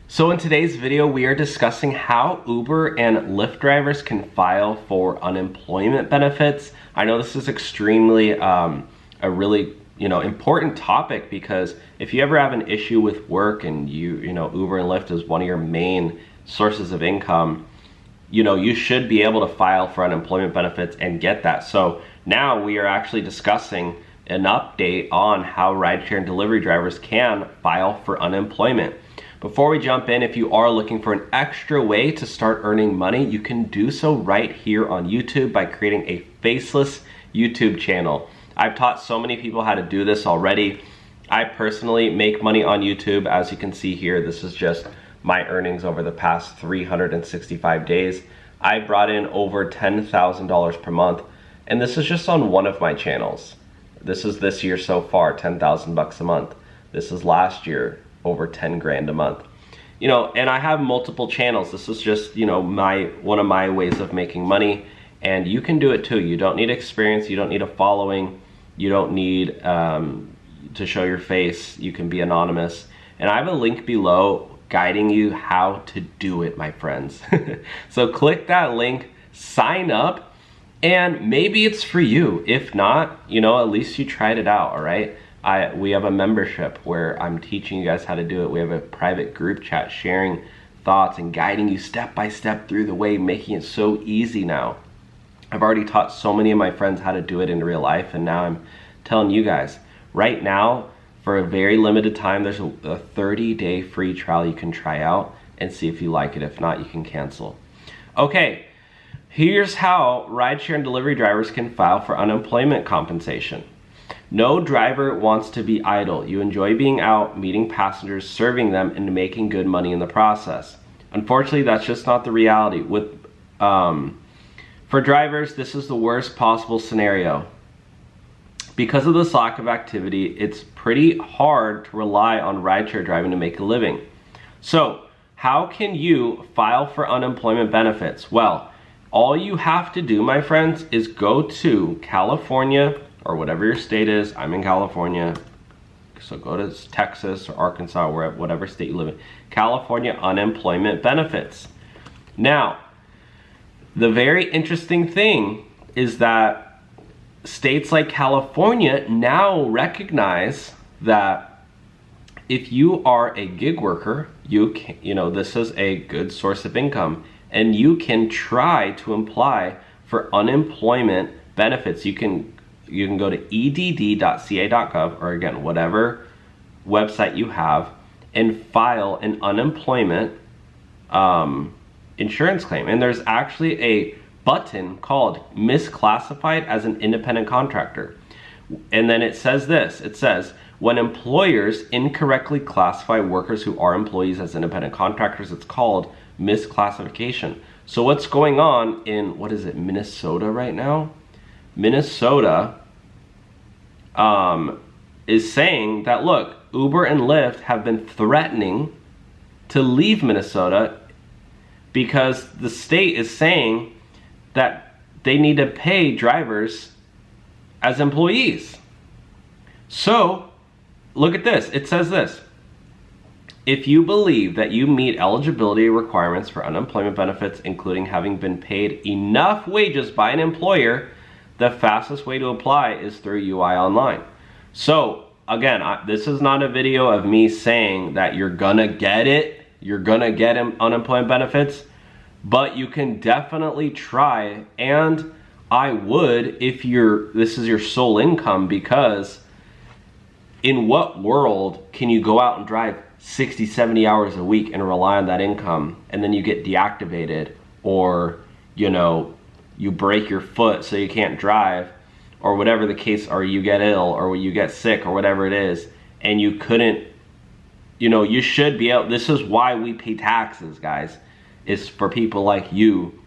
So in today's video, we are discussing how Uber and Lyft drivers can file for unemployment benefits. I know this is extremely a really important topic, because if you ever have an issue with work and you know Uber and Lyft is one of your main sources of income, you should be able to file for unemployment benefits and get that. So now we are actually discussing an update on how rideshare and delivery drivers can file for unemployment. Before we jump in, if you are looking for an extra way to start earning money, you can do so right here on YouTube by creating a Faceless YouTube channel. I've taught so many people how to do this already. I personally make money on YouTube. As you can see here, this is just my earnings over the past 365 days. I brought in over $10,000 per month, and this is just on one of my channels. This is this year so far, 10,000 bucks a month. This is last year, over 10 grand a month. And I have multiple channels. This is just, one of my ways of making money, and you can do it too. You don't need experience, you don't need a following, you don't need to show your face. You can be anonymous. And I have a link below guiding you how to do it, my friends. So click that link, sign up, and maybe it's for you. If not, at least you tried it out, all right? We have a membership where I'm teaching you guys how to do it. We have a private group chat sharing thoughts and guiding you step by step through the way, making it so easy now. I've already taught so many of my friends how to do it in real life, and now I'm telling you guys. Right now, for a very limited time, there's a 30-day free trial you can try out and see if you like it. If not, you can cancel. Okay, here's how rideshare and delivery drivers can file for unemployment compensation. No driver wants to be idle. You enjoy being out, meeting passengers, serving them, and making good money in the process. Unfortunately, that's just not the reality. For drivers, this is the worst possible scenario. Because of this lack of activity, it's pretty hard to rely on rideshare driving to make a living. So, how can you file for unemployment benefits? Well, all you have to do, my friends, is go to California, or whatever your state is. I'm in California, so go to Texas or Arkansas, or whatever state you live in. California unemployment benefits. Now, the very interesting thing is that states like California now recognize that if you are a gig worker, this is a good source of income, and you can try to apply for unemployment benefits. You can go to edd.ca.gov, or again, whatever website you have, and file an unemployment insurance claim. And there's actually a button called misclassified as an independent contractor. And then it says this, it says, when employers incorrectly classify workers who are employees as independent contractors, it's called misclassification. So what's going on in, Minnesota right now? Minnesota is saying that, look, Uber and Lyft have been threatening to leave Minnesota because the state is saying that they need to pay drivers as employees. So, look at this. It says this. If you believe that you meet eligibility requirements for unemployment benefits, including having been paid enough wages by an employer, the fastest way to apply is through UI Online. So again, this is not a video of me saying that you're gonna get it, you're gonna get unemployment benefits, but you can definitely try. And I would if this is your sole income, because in what world can you go out and drive 60, 70 hours a week and rely on that income, and then you get deactivated, or you break your foot so you can't drive, or whatever the case, or you get ill, or you get sick, or whatever it is, and you couldn't, you should be able. This is why we pay taxes, guys. It's for people like you,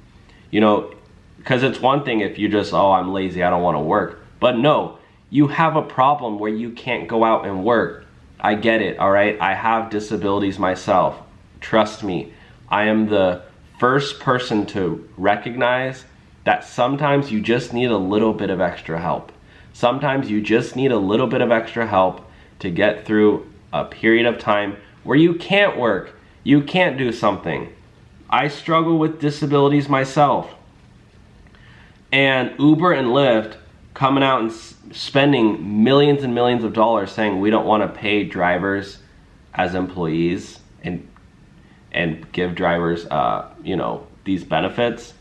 because it's one thing if you just, I'm lazy, I don't want to work. But no, you have a problem where you can't go out and work. I get it, all right? I have disabilities myself. Trust me, I am the first person to recognize that sometimes you just need a little bit of extra help. Sometimes you just need a little bit of extra help to get through a period of time where you can't work. you can't do something. I struggle with disabilities myself. And Uber and Lyft coming out and spending millions and millions of dollars saying we don't want to pay drivers as employees and give drivers, you know, these benefits.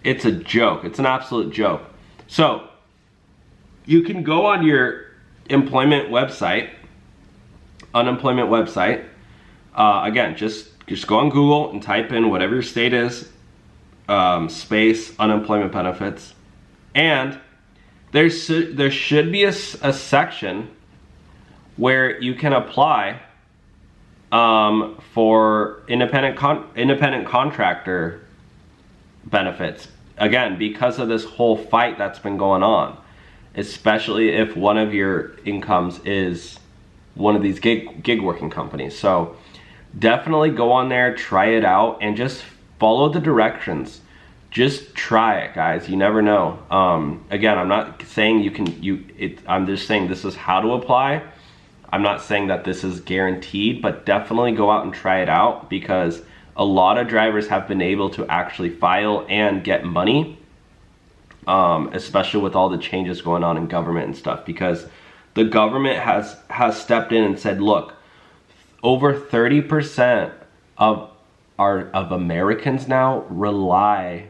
It's a joke. It's an absolute joke. So you can go on your employment website, unemployment website. Again, just go on Google and type in whatever your state is, space unemployment benefits, and there should be a section where you can apply for independent contractor benefits. Again, because of this whole fight that's been going on, especially if one of your incomes is one of these gig working companies. So definitely go on there, try it out, and just follow the directions. Just try it, guys. You never know. Again, I'm not saying I'm just saying this is how to apply. I'm not saying that this is guaranteed, but definitely go out and try it out, because a lot of drivers have been able to actually file and get money, especially with all the changes going on in government and stuff, because the government has stepped in and said, look, over 30% of Americans now rely,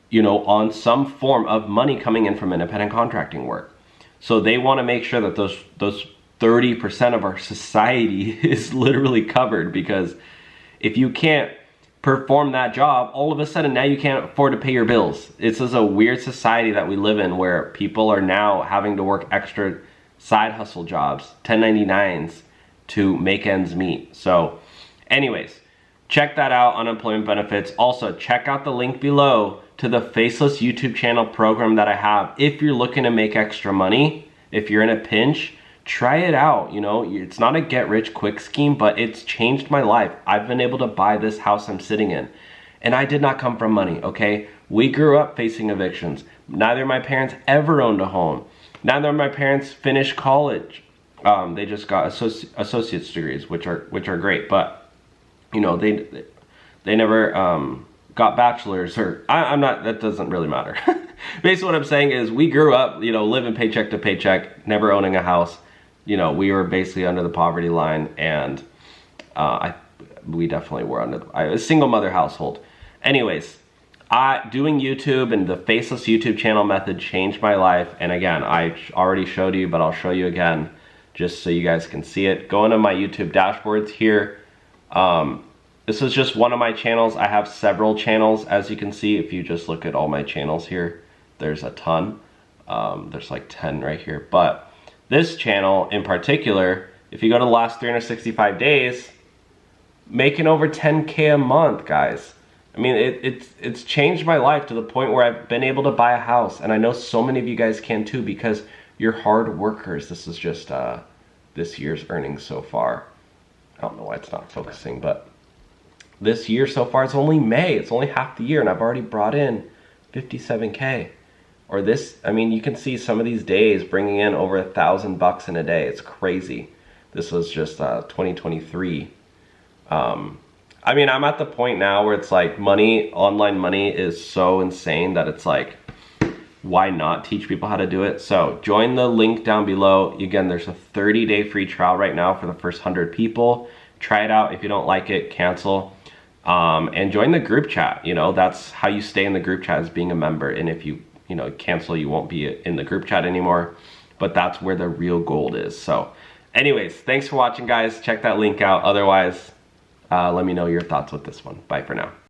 you know, on some form of money coming in from independent contracting work. So they want to make sure that those 30% of our society is literally covered, because if you can't perform that job, all of a sudden now you can't afford to pay your bills. This is a weird society that we live in, where people are now having to work extra side hustle jobs, 1099s, to make ends meet. So anyways, check that out, unemployment benefits. Also, check out the link below to the Faceless YouTube channel program that I have. If you're looking to make extra money, if you're in a pinch, try it out. You know, it's not a get rich quick scheme, but it's changed my life. I've been able to buy this house I'm sitting in, and I did not come from money, okay? We grew up facing evictions. Neither of my parents ever owned a home. Neither of my parents finished college. They just got associate's degrees, which are great, but you know, they never got bachelors, or I'm not, that doesn't really matter. Basically what I'm saying is, we grew up, you know, living paycheck to paycheck, never owning a house. You know, we were basically under the poverty line, and we definitely were under a single mother household. Anyways, doing YouTube and the Faceless YouTube channel method changed my life. And again, I already showed you, but I'll show you again, just so you guys can see it. Go into my YouTube dashboards here. This is just one of my channels. I have several channels, as you can see. If you just look at all my channels here, there's a ton. There's like 10 right here. But this channel in particular, if you go to the last 365 days, making over 10K a month, guys. I mean, it's changed my life to the point where I've been able to buy a house. And I know so many of you guys can too, because you're hard workers. This is just this year's earnings so far. I don't know why it's not focusing, but this year so far, it's only May. It's only half the year, and I've already brought in 57K. Or this, I mean, you can see some of these days bringing in over $1,000 in a day. It's crazy. This was just 2023. I mean, I'm at the point now where it's like online money is so insane that it's like, why not teach people how to do it? So join the link down below. Again, there's a 30-day free trial right now for the first 100 people. Try it out. If you don't like it, cancel. And join the group chat. You know, that's how you stay in the group chat, is being a member. And if you cancel, you won't be in the group chat anymore. But that's where the real gold is. So anyways, thanks for watching, guys. Check that link out. Otherwise, let me know your thoughts with this one. Bye for now.